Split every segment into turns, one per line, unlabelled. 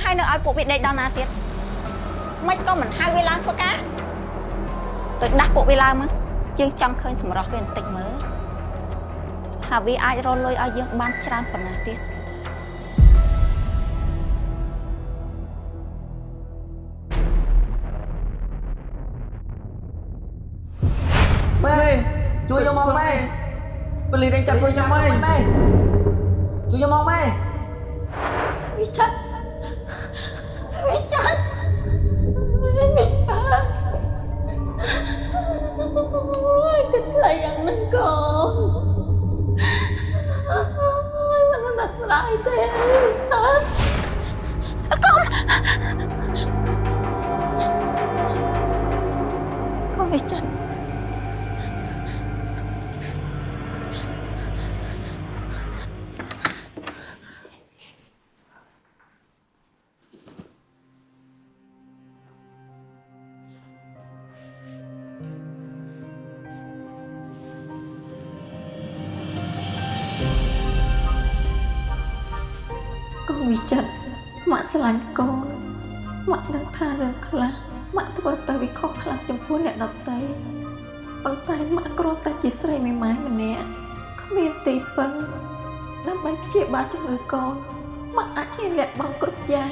ហើយនៅឲ្យពួកវាដេកដល់ណាទៀតមិនក៏មិនហៅវាឡើងធ្វើការទៅដាស់ពួកវាឡើងមកយើងចង់ឃើញសម្រស់វាបន្តិចមើលថាវាអាចរលុយឲ្យយើងបានច្រើនប៉ុណ្ណាទៀត
ម៉ែជួយយកមកម៉ែពលីដេញចាប់ជួយយកមកម៉ែជួយយកមកម៉ែ
វិចិត្រវិចិត្រវិចិត្រអូយទឹកថ្លៃយ៉ាងហ្នឹងកូនមិនដាក់ស្ដាយទេហ៎កូនវិចិត្រកូនវិចិត្រម៉ាក់ស្រឡាញ់កូនម៉ាក់ដឹងថារឿងខ្លះម៉ាក់ធ្វើទៅវាខុសខ្លាំងចំពោះអ្នកដទៃប៉ុន្តែម៉ាក់គ្រាន់តែជាស្រីមេម៉ាយម្នាក់គ្មានទីពឹងដើម្បីព្យាបាលជំងឺកូនម៉ាក់អាចជាលះបង់គ្រប់យ៉ាង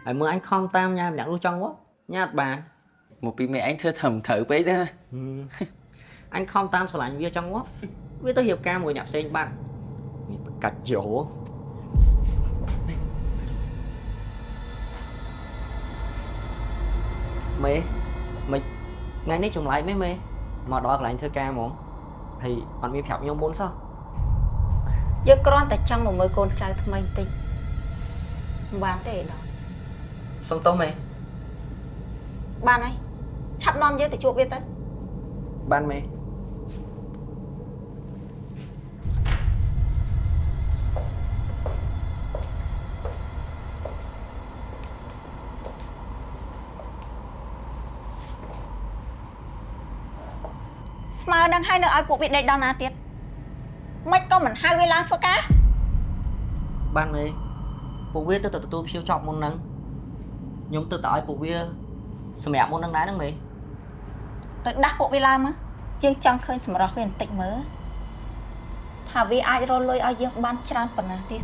ហើយមើលអញខំតាមញ៉ាំម្នាក់នោះចង់មកញ៉ាំអត់បានមកពីមេអញធ្វើធ្វើមិនត្រូវពេកទេអញខំតាមស្រឡាញ់វាចង់មកវាទៅរៀបការមួយអ្នកផ្សេងបាត់មានបកាច់យោមេមិនថ្ងៃនេះចម្លែកមេមកដល់កន្លែងធ្វើការហ្មងហើយអត់មានប្រាប់ខ្ញុំមុនសោះ
យើងគ្រាន់តែចង់មកមើលកូនចៅថ្មីបន្តិចមិនបានទេដល់
សុំទោសមេ
បានហើយឆាប់នាំយើងទៅជួបវាទៅ
បានមេ
ស្មើនឹងហើយនៅឲ្យពួកវាដេកដល់ណាទៀតមិនក៏មិនហៅវាឡើងធ្វើការ
បានមេពួកវាទៅទទួលភ្ញៀវចប់មុនហ្នឹងខ្ញុំទៅឲ្យពួកវាសម្រាប់មុនហ្នឹងដែរហ្នឹងមេ
ទៅដាស់ពួកវាឡើងមកយើងចង់ឃើញសម្រស់វាបន្តិចមើលថាវាអាចរលុយឲ្យយើងបានច្រើនប៉ុណ្ណាទៀត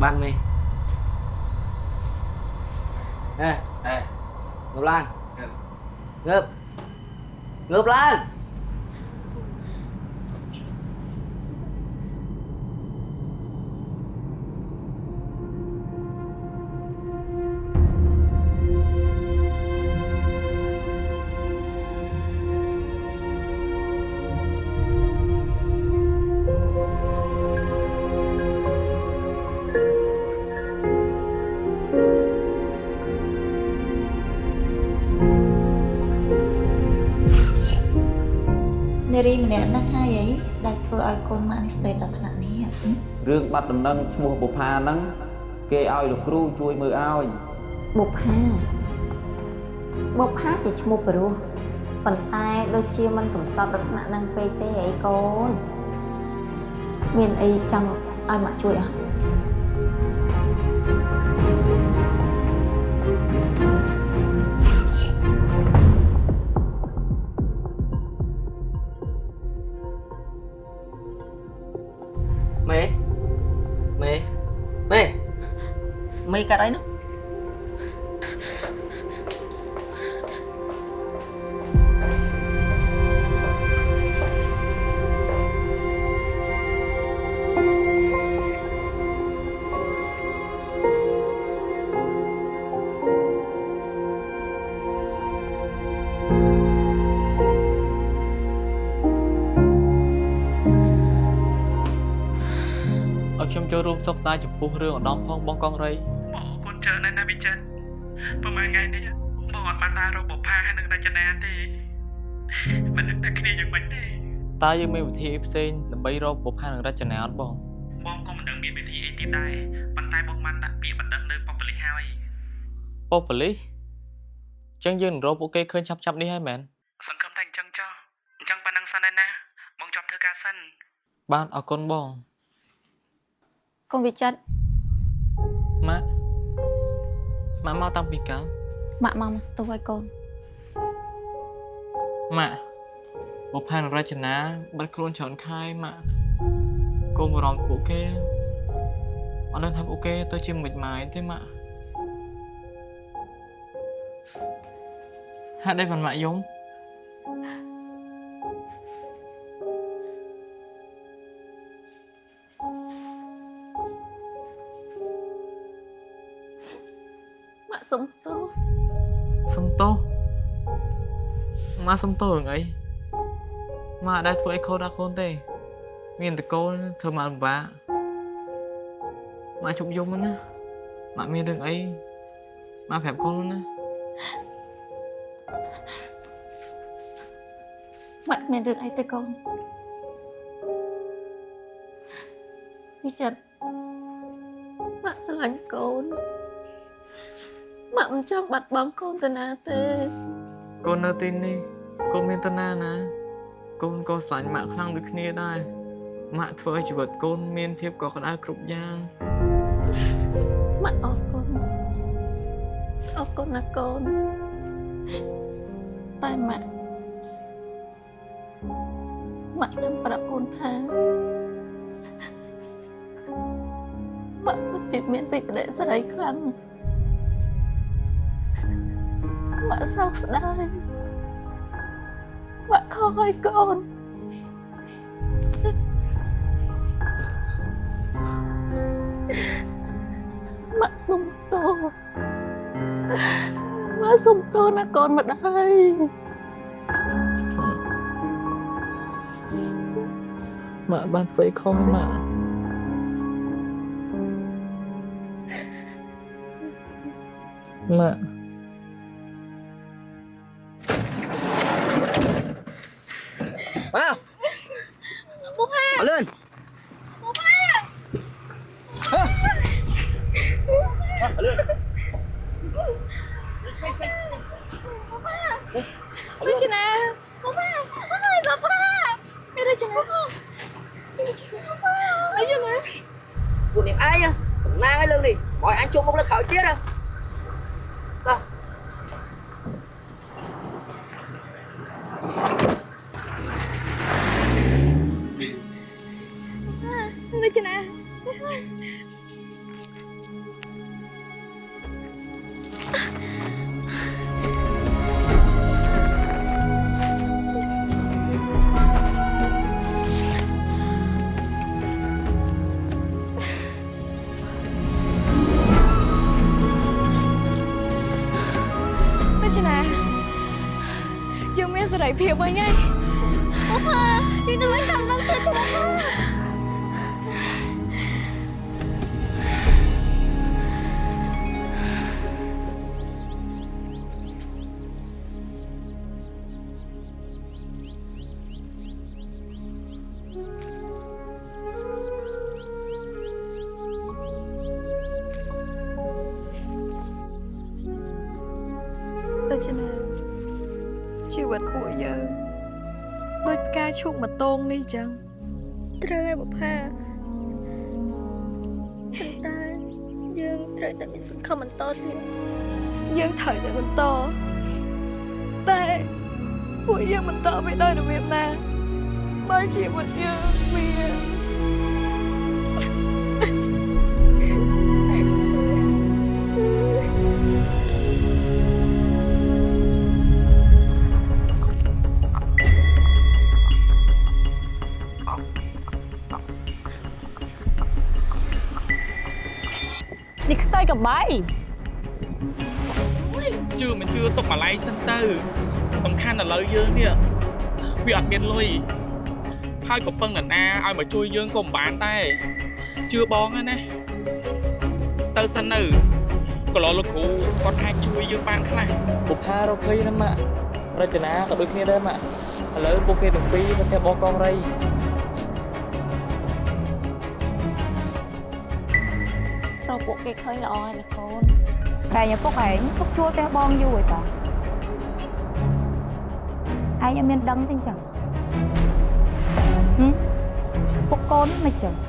បានមេងើបឡើងងើបឡើង
នារីម្នាក់ហ្នឹងហើយអីដែលធ្វើឲ្យកូនម៉ាក់នេះសេដល់ថ្នាក់នេះ
រឿងបាត់ដំណឹងឈ្មោះបុប្ផាហ្នឹងគេឲ្យលោកគ្រូជួយមើលឲ្យ
បុប្ផាជាឈ្មោះព្រោះប៉ុន្តែដូចជាមិនកំសត់ដល់ថ្នាក់ហ្នឹងពេកទេអីកូនមានអីចង់ឲ្យម៉ាក់ជួយអត់
មេកាត់អីនោះ
ខ្ញុំចូលរួមសោកស្ដាយចំពោះរឿងឧត្តមផងបងកងរៃ
បងអរគុណច្រើនណាស់ណាវិចិត្រប្រហែលថ្ងៃនេះ
បងអត់បានដើររកបុប្ផាហើយនឹងរចនាទេមិននឹកតែគ្នាយ៉ាងម៉េចទេ
តើយើងមានវិធីផ្សេងដើម្បីរកបុប្ផានិងរចនាអត់បង
បងក៏មិនដឹងមានវិធីអីទៀតដែរប៉ុន្តែបងបានដាក់ពាក្យបណ្ដឹងនៅប៉ុស្តិ៍ប៉ូលីសហើយ
ប៉ុស្តិ៍ប៉ូលីសចឹងយើងនឹងរកពួកគេឃើញឆាប់នេះហើយមែន
សង្ឃឹមថាអញ្ចឹងចុះអញ្ចឹងប៉ណ្ណឹងសិនឯណាបងចាប់ធ្វើការសិន
បាទអរគុណបង
កូនវិចិត្រ
ម៉ាក់មកតាំងពីកាល
ម៉ាក់មកស្ទុះឲ្យកូន
ម៉ាក់បុប្ផានិងរចនាបាត់ខ្លួនច្រើនខែម៉ាក់កូនបារម្ភពួកគេអត់ដឹងថាពួកគេទៅជាមិនម៉ាយទេម៉ាក់ហេតុអីបានម៉ាក់យំ
ម៉ាក់សុំទោស
សុំទោសម៉ាក់សុំទោសរឿងអីម៉ាក់ដែលធ្វើអីខុសដល់កូនទេមានតែកូនធ្វើម៉ាក់លំបាកម៉ាក់ជប់យំណាម៉ាក់មានរឿងអីម៉ាក់ប្រាប់កូនណា
ម៉ាក់គ្មានរឿងអីទេកូនវិចិត្រម៉ាក់ស្រឡាញ់កូនម៉ាក់មិនចង់បាត់បង់កូនទៅណាទេ
កូននៅទីនេះកូនមានតាណាណាកូនក៏ស្រឡាញ់ម៉ាក់ខ្លាំងដូចគ្នាដែរម៉ាក់ធ្វើឲ្យជីវិតកូនមានភាពកក់ក្ដៅគ្រប់យ៉ាង
ម៉ាក់អរគុណណាកូនតែម៉ាក់ចង់ប្រាប់កូនថាម៉ាក់ពិតជាមានវិបត្តិស្រីខ្លាំងម៉ាក់សោកស្ដាយម៉ាក់ខកឲ្យកូនម៉ាក់សុំទោសម៉ាក់សុំទោសណាកូនម្ដាយ
ម៉ាក់បានធ្វើអីខុសម៉ាក់ម៉ាក់
Wow.
Bố Pha.
Ở lên.
Bố Pha.
Hả? Ở lên.
Rachana. Bố Pha. Ơi bố Pha. Rachana. Rachana.
Buồn niệm ai nha, sẵn na cái lưng đi, mọi anh chung một lần khởi tiết à. Sao?
Rachana. Rachana. Dương miếng sẽ đẩy phiêu với ngay. Bố Pha, Dương tôi mới cầm nắm tay cho bố Pha. Rachana ជីវិតពួកយើងដូចផ្កាឈូកមួយតងនេះចឹងត្រូវហើយបុប្ផាប៉ុន្តែយើងត្រូវតែមានសង្ឃឹមបន្តទៀតយើងត្រូវតែបន្តតែពួកយើងបន្តไม่ដោយរបៀបណាបើជីវិតយើងវា
នេះខ្ទើកំបី
ជឿមិនជឿទុកបន្លែសិនទៅសំខាន់ឥឡូវយើងនេះវាអត់មានលុយហើយក៏ពឹងនរណាឲ្យមកជួយយើងក៏មិនបានដែរជឿបងហ្នឹងណាទៅសិននៅ ក៏លោកគ្រូគាត់អាចជួយយើងបានខ្លះ
បុប្ផារកឃើញណាម៉ាក់រចនាក៏ដូចគ្នាដែរម៉ាក់ឥឡូវពួកគេទាំងពីរទៅផ្ទះបងកងរៃ
រកពួកគេឃើញល្អហើយណាកូន
តែឪពុកឯងឈប់ជួលផ្ទះបងយូរហើយតាឯងអត់មានដឹងទេអញ្ចឹងពុកកូនមិនចឹង